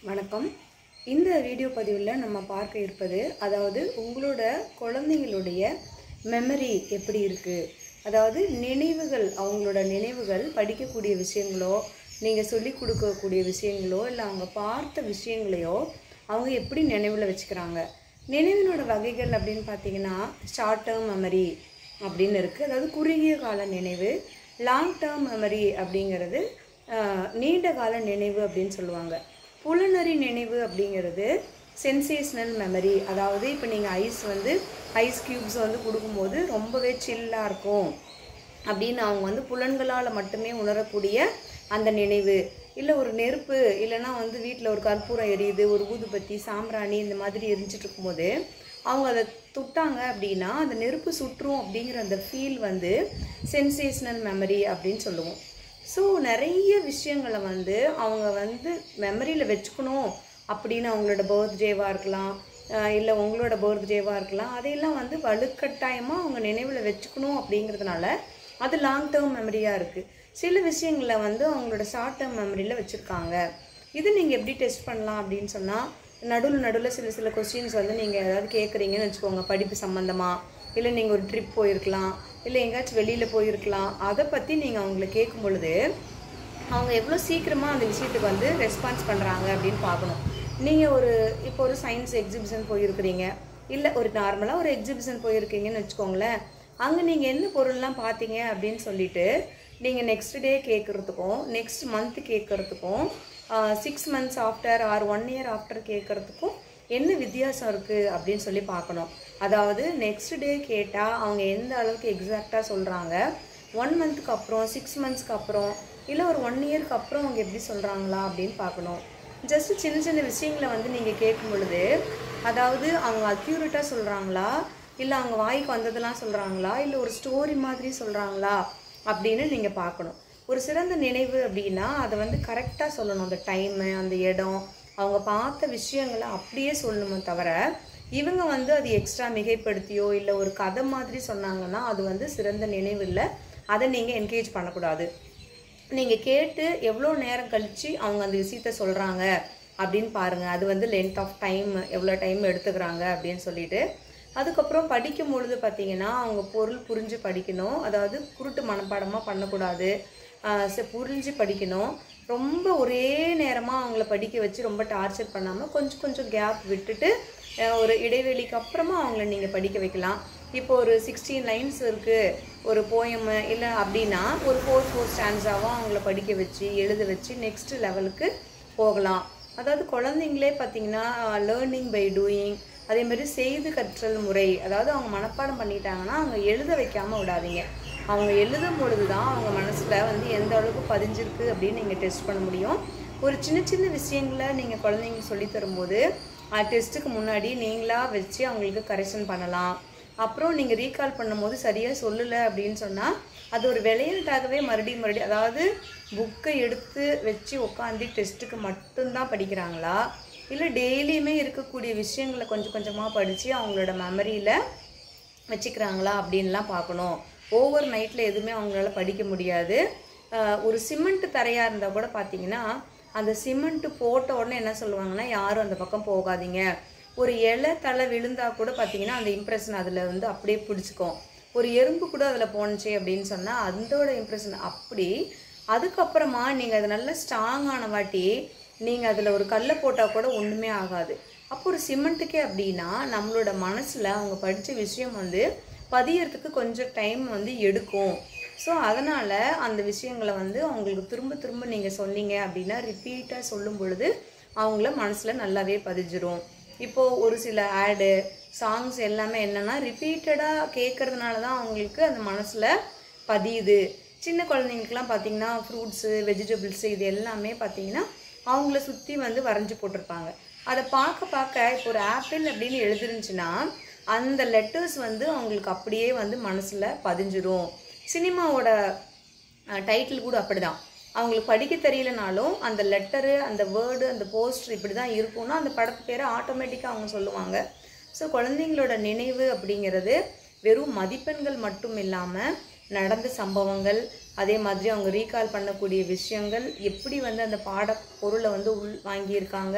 வணக்கம். இந்த வீடியோ பதிவில் நம்ம பார்க்க இருப்பது, அதாவது உங்களோட குழந்தைங்களுடைய மெமரி எப்படி இருக்குது, அதாவது நினைவுகள், அவங்களோட நினைவுகள் படிக்கக்கூடிய விஷயங்களோ, நீங்கள் சொல்லிக் கொடுக்கக்கூடிய விஷயங்களோ, இல்லை அவங்க பார்த்த விஷயங்களையோ அவங்க எப்படி நினைவில் வச்சுக்கிறாங்க. நினைவினோட வகைகள் அப்படின்னு பார்த்தீங்கன்னா, ஷார்ட் டேர்ம் மெமரி அப்படின்னு இருக்குது, அதாவது குறுகிய கால நினைவு. லாங் டேர்ம் மெமரி அப்படிங்கிறது நீண்ட கால நினைவு அப்படின்னு சொல்லுவாங்க. புலனறி நினைவு அப்படிங்கிறது சென்சேஷனல் மெமரி. அதாவது இப்போ நீங்கள் ஐஸ் க்யூப்ஸ் கொடுக்கும்போது ரொம்பவே சில்லாக இருக்கும் அப்படின்னு அவங்க புலன்களால் மட்டுமே உணரக்கூடிய அந்த நினைவு. இல்லை ஒரு நெருப்பு, இல்லைன்னா வீட்டில் ஒரு கற்பூரம் எரியுது, ஒரு ஊதுபத்தி, சாம்பிராணி இந்த மாதிரி எரிஞ்சிட்டு இருக்கும்போது அவங்க அதை தொட்டாங்க அப்படின்னா அந்த நெருப்பு சுற்றும் அப்படிங்கிற அந்த ஃபீல் சென்சேஷனல் மெமரி அப்படின்னு சொல்லுவோம். ஸோ நிறைய விஷயங்களை அவங்க மெமரியில் வச்சுக்கணும் அப்படின்னு, அவங்களோட பர்த்டேவாக இருக்கலாம், இல்லை உங்களோட பர்த்டேவாக இருக்கலாம், அதையெல்லாம் வலுக்கட்டாயமாக அவங்க நினைவில் வச்சுக்கணும் அப்படிங்கிறதுனால அது லாங் டேர்ம் மெமரியாக இருக்குது. சில விஷயங்களை அவங்களோட ஷார்ட் டேர்ம் மெமரியில் வச்சுருக்காங்க. இது நீங்கள் எப்படி டெஸ்ட் பண்ணலாம் அப்படின்னு சொன்னால், நடுவில் சில கொஸ்டின்ஸ் நீங்கள் ஏதாவது கேட்குறீங்கன்னு வச்சுக்கோங்க, படிப்பு சம்மந்தமாக, இல்லை நீங்கள் ஒரு ட்ரிப் போயிருக்கலாம், இல்லை எங்கேயாச்சும் வெளியில் போயிருக்கலாம். அதை பற்றி நீங்கள் அவங்கள கேட்கும் பொழுது அவங்க எவ்வளோ சீக்கிரமாக அந்த விஷயத்துக்கு ரெஸ்பான்ஸ் பண்ணுறாங்க அப்படின்னு பார்க்கணும். நீங்கள் இப்போ ஒரு சயின்ஸ் எக்ஸிபிஷன் போயிருக்கிறீங்க, இல்லை ஒரு நார்மலாக ஒரு எக்ஸிபிஷன் போயிருக்கீங்கன்னு வச்சுக்கோங்களேன். அங்கே நீங்கள் என்ன பொருள்லாம் பார்த்தீங்க அப்படின்னு சொல்லிவிட்டு நீங்கள் நெக்ஸ்ட் டே கேட்குறதுக்கும், நெக்ஸ்ட் மந்த்து கேட்குறதுக்கும், 6 months after or 1 year after கேட்குறதுக்கும் என்ன வித்தியாசம் இருக்குது அப்படின்னு சொல்லி பார்க்கணும். அதாவது நெக்ஸ்ட் டே கேட்டால் அவங்க எந்த அளவுக்கு எக்ஸாக்டாக சொல்கிறாங்க, 1 monthக்கு அப்புறம், 6 monthsக்கு அப்புறம், இல்லை ஒரு 1 yearக்கு அப்புறம் அவங்க எப்படி சொல்கிறாங்களா அப்படின்னு பார்க்கணும். ஜஸ்ட்டு சின்ன சின்ன விஷயங்களை நீங்கள் கேட்கும் பொழுது, அதாவது அவங்க அக்யூரேட்டாக சொல்கிறாங்களா, இல்லை அவங்க வாய்க்கு வந்ததெல்லாம் சொல்கிறாங்களா, இல்லை ஒரு ஸ்டோரி மாதிரி சொல்கிறாங்களா அப்படின்னு நீங்கள் பார்க்கணும். ஒரு சிறந்த நினைவு அப்படின்னா அதை கரெக்டாக சொல்லணும். அந்த டைமு, அந்த இடம், அவங்க பார்த்த விஷயங்களை அப்படியே சொல்லணுமே தவிர, இவங்க அது எக்ஸ்ட்ரா மிகைப்படுத்தியோ இல்லை ஒரு கதை மாதிரி சொன்னாங்கன்னா அது சிறந்த நினைவு இல்லை. அதை நீங்கள் என்கரேஜ் பண்ணக்கூடாது. நீங்கள் கேட்டு எவ்வளோ நேரம் கழித்து அவங்க அந்த விஷயத்த சொல்கிறாங்க அப்படின்னு பாருங்கள். அது லென்த் ஆஃப் டைம், எவ்வளோ டைம் எடுத்துக்கிறாங்க அப்படின்னு சொல்லிட்டு. அதுக்கப்புறம் படிக்கும் பொழுது பார்த்திங்கன்னா அவங்க பொருள் புரிஞ்சு படிக்கணும். அதாவது குருட்டு மனப்பாடமாக பண்ணக்கூடாது, புரிஞ்சு படிக்கணும். ரொம்ப ஒரே நேரமாக அவங்கள படிக்க வச்சு ரொம்ப டார்ச்சர் பண்ணாமல் கொஞ்சம் கொஞ்சம் கேப் விட்டுட்டு ஒரு இடைவெளிக்கு அப்புறமா அவங்கள நீங்கள் படிக்க வைக்கலாம். இப்போ ஒரு 16 lines இருக்குது ஒரு போயமு, இல்லை அப்படின்னா ஒரு 4 ஸ்டான்ஸாகவும் அவங்கள படிக்க வச்சு எழுத வச்சு நெக்ஸ்ட் லெவலுக்கு போகலாம். அதாவது குழந்தைங்களே பார்த்திங்கன்னா லேர்னிங் பை டூயிங், அதேமாதிரி செய்து கற்றல் முறை. அதாவது அவங்க மனப்பாடம் பண்ணிட்டாங்கன்னா அவங்க எழுத வைக்காமல் விடாதீங்க. அவங்க எழுதும் பொழுது தான் அவங்க மனசில் எந்த அளவுக்கு பதிஞ்சிருக்கு அப்படின்னு நீங்கள் டெஸ்ட் பண்ண முடியும். ஒரு சின்ன சின்ன விஷயங்களை நீங்கள் குழந்தைங்களுக்கு சொல்லித்தரும்போது டெஸ்ட்டுக்கு முன்னாடி நீங்களாக வச்சு அவங்களுக்கு கரெக்ஷன் பண்ணலாம். அப்புறம் நீங்கள் ரீகால் பண்ணும்போது சரியாக சொல்லலை அப்படின்னு சொன்னால் அது ஒரு விளையாட்டாகவே மறுபடியும் அதாவது புக்கை எடுத்து வச்சு உட்காந்து டெஸ்ட்டுக்கு மட்டும்தான் படிக்கிறாங்களா, இல்லை டெய்லியுமே இருக்கக்கூடிய விஷயங்களை கொஞ்சம் கொஞ்சமாக படித்து அவங்களோட மெமரியில் வச்சுக்கிறாங்களா அப்படின்லாம் பார்க்கணும். ஓவர் நைட்டில் எதுவுமே அவங்களால படிக்க முடியாது. ஒரு சிமெண்ட் தரையாக இருந்தால் கூட பார்த்தீங்கன்னா அந்த சிமெண்ட்டு போட்ட உடனே என்ன சொல்லுவாங்கன்னா, யாரும் அந்த பக்கம் போகாதீங்க. ஒரு இலை தலை விழுந்தால் கூட பார்த்தீங்கன்னா அந்த இம்ப்ரெஷன் அதில் அப்படியே பிடிச்சிக்கும். ஒரு எறும்பு கூட அதில் போணுச்சு அப்படின்னு சொன்னால் அதோட இம்ப்ரெஷன் அப்படி. அதுக்கப்புறமா நீங்கள் அது நல்ல ஸ்ட்ராங்கான வாட்டி நீங்கள் அதில் ஒரு கல்லை போட்டால் கூட ஒன்றுமே ஆகாது. அப்போ ஒரு சிமெண்ட்டுக்கே அப்படின்னா நம்மளோட மனசில் அவங்க படித்த விஷயம் பதியறதுக்கு கொஞ்சம் டைம் எடுக்கும். ஸோ அதனால் அந்த விஷயங்களை அவங்களுக்கு திரும்ப திரும்ப நீங்கள் சொன்னீங்க அப்படின்னா, ரிப்பீட்டாக சொல்லும் பொழுது அவங்கள மனசில் நல்லாவே பதிஞ்சிரும். இப்போது ஒரு சில ஆடு, சாங்ஸ் எல்லாமே என்னென்னா ரிப்பீட்டடாக கேட்குறதுனால தான் அவங்களுக்கு அந்த மனசில் பதியுது. சின்ன குழந்தைங்களுக்குலாம் பார்த்திங்கன்னா ஃப்ரூட்ஸு, வெஜிடபிள்ஸு இது எல்லாமே பார்த்திங்கன்னா அவங்கள சுற்றி வரைஞ்சி போட்டிருப்பாங்க. அதை பார்க்க பார்க்க இப்போ ஒரு ஆப்பிள் அப்படின்னு எழுதிருந்துச்சுன்னா அந்த லெட்டர்ஸ் அவங்களுக்கு அப்படியே மனசில் பதிஞ்சிடும். சினிமாவோட டைட்டில் கூட அப்படி தான். அவங்களுக்கு படிக்க தெரியலனாலும் அந்த லெட்டரு, அந்த வேர்டு, அந்த போஸ்டர் இப்படி தான் இருக்கும்னா அந்த படத்து பேரை ஆட்டோமேட்டிக்காக அவங்க சொல்லுவாங்க. ஸோ குழந்தைங்களோட நினைவு அப்படிங்கிறது வெறும் மதிப்பெண்கள் மட்டும் இல்லாமல் நடந்த சம்பவங்கள், அதே மாதிரி அவங்க ரீகால் பண்ணக்கூடிய விஷயங்கள் எப்படி வந்து அந்த பாட பொருளை வந்து வாங்கியிருக்காங்க,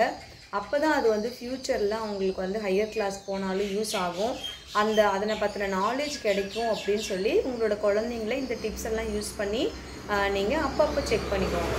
அப்போ தான் அது வந்து ஃப்யூச்சரில் அவங்களுக்கு வந்து ஹையர் கிளாஸ் போனாலும் யூஸ் ஆகும், அதனை பற்றின நாலேஜ் கிடைக்கும் அப்படின்னு சொல்லி உங்களோட குழந்தைங்கள இந்த டிப்ஸ் எல்லாம் யூஸ் பண்ணி நீங்கள் அப்பப்போ செக் பண்ணிக்கோங்க.